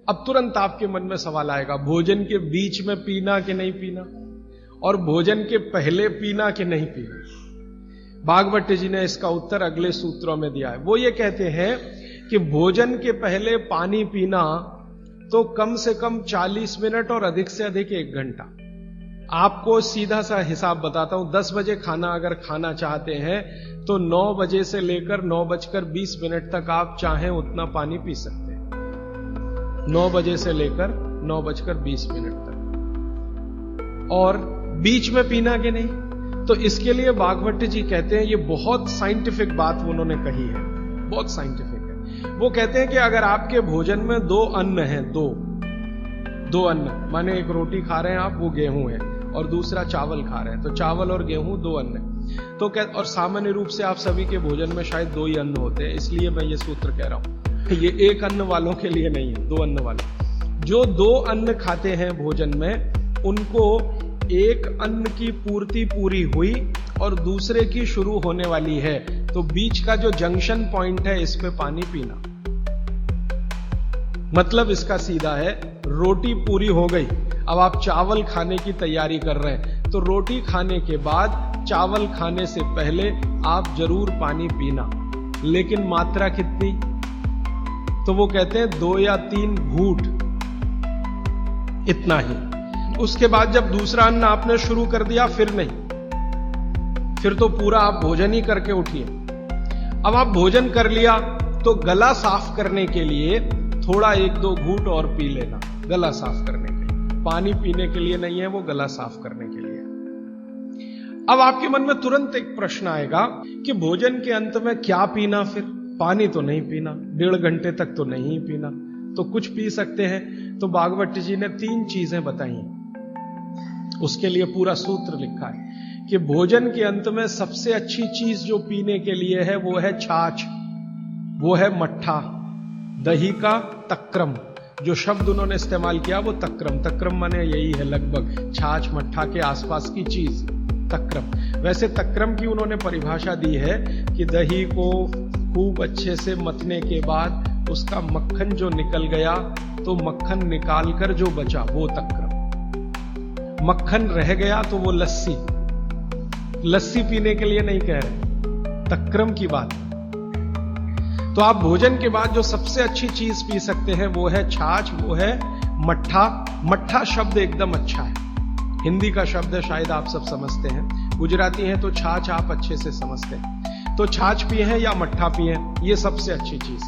अब तुरंत आपके मन में सवाल आएगा, भोजन के बीच में पीना कि नहीं पीना, और भोजन के पहले पीना कि नहीं पीना। भागवत जी ने इसका उत्तर अगले सूत्रों में दिया है। वो ये कहते हैं कि भोजन के पहले पानी पीना तो कम से कम 40 मिनट और अधिक से अधिक 1 घंटा। आपको सीधा सा हिसाब बताता हूं, 10 बजे खाना अगर खाना चाहते हैं तो 9 बजे से लेकर 9:20 तक आप चाहें उतना पानी पी सकते हैं। 9 बजे से लेकर 9:20 तक। और बीच में पीना कि नहीं, तो इसके लिए भागवत जी कहते हैं, ये बहुत साइंटिफिक बात उन्होंने कही है, बहुत साइंटिफिक है। वो कहते हैं कि अगर आपके भोजन में 2 अन्न हैं, दो अन्न, माने एक रोटी खा रहे हैं आप, वो गेहूं है, और दूसरा चावल खा रहे हैं, तो चावल और गेहूं 2 अन्न है। तो और सामान्य रूप से आप सभी के भोजन में शायद 2 ही अन्न होते हैं, इसलिए मैं ये सूत्र कह रहा हूं। ये 1 अन्न वालों के लिए नहीं है, 2 अन्न वाले। जो 2 अन्न खाते हैं भोजन में, उनको एक अन्न की पूर्ति पूरी हुई और दूसरे की शुरू होने वाली है, तो बीच का जो जंक्शन पॉइंट है, इस पे पानी पीना। मतलब इसका सीधा है, रोटी पूरी हो गई, अब आप चावल खाने की तैयारी कर रहे हैं, तो रोटी खाने के बाद चावल खाने से पहले आप जरूर पानी पीना, लेकिन मात्रा कितनी? तो वो कहते हैं 2 या 3 घूंट, इतना ही। उसके बाद जब दूसरा अन्न आपने शुरू कर दिया, फिर नहीं, फिर तो पूरा आप भोजन ही करके उठिए। अब आप भोजन कर लिया तो गला साफ करने के लिए थोड़ा 1-2 घूंट और पी लेना, गला साफ करने के लिए। पानी पीने के लिए नहीं है, वो गला साफ करने के लिए। अब आपके मन में तुरंत एक प्रश्न आएगा कि भोजन के अंत में क्या पीना? फिर पानी तो नहीं पीना, 1.5 घंटे तक तो नहीं पीना, तो कुछ पी सकते हैं। तो भागवत जी ने 3 चीजें बताई, उसके लिए पूरा सूत्र लिखा है कि भोजन के अंत में सबसे अच्छी चीज जो पीने के लिए है वो है छाछ, वो है मट्ठा, दही का तक्रम। जो शब्द उन्होंने इस्तेमाल किया वो तक्रम माने यही है, लगभग छाछ मट्ठा के आसपास की चीज, तक्रम। वैसे तक्रम की उन्होंने परिभाषा दी है कि दही को खूब अच्छे से मतने के बाद उसका मक्खन जो निकल गया, तो मक्खन निकालकर जो बचा वो तक्रम। मक्खन रह गया तो वो लस्सी, लस्सी पीने के लिए नहीं कह रहे, तक्रम की बात। तो आप भोजन के बाद जो सबसे अच्छी चीज पी सकते हैं वो है छाछ, वो है मट्ठा। मट्ठा शब्द एकदम अच्छा है, हिंदी का शब्द है, शायद आप सब समझते हैं। गुजराती हैं तो छाछ आप अच्छे से समझते हैं। तो छाछ पिए हैं या मट्ठा पिए, ये सबसे अच्छी चीज।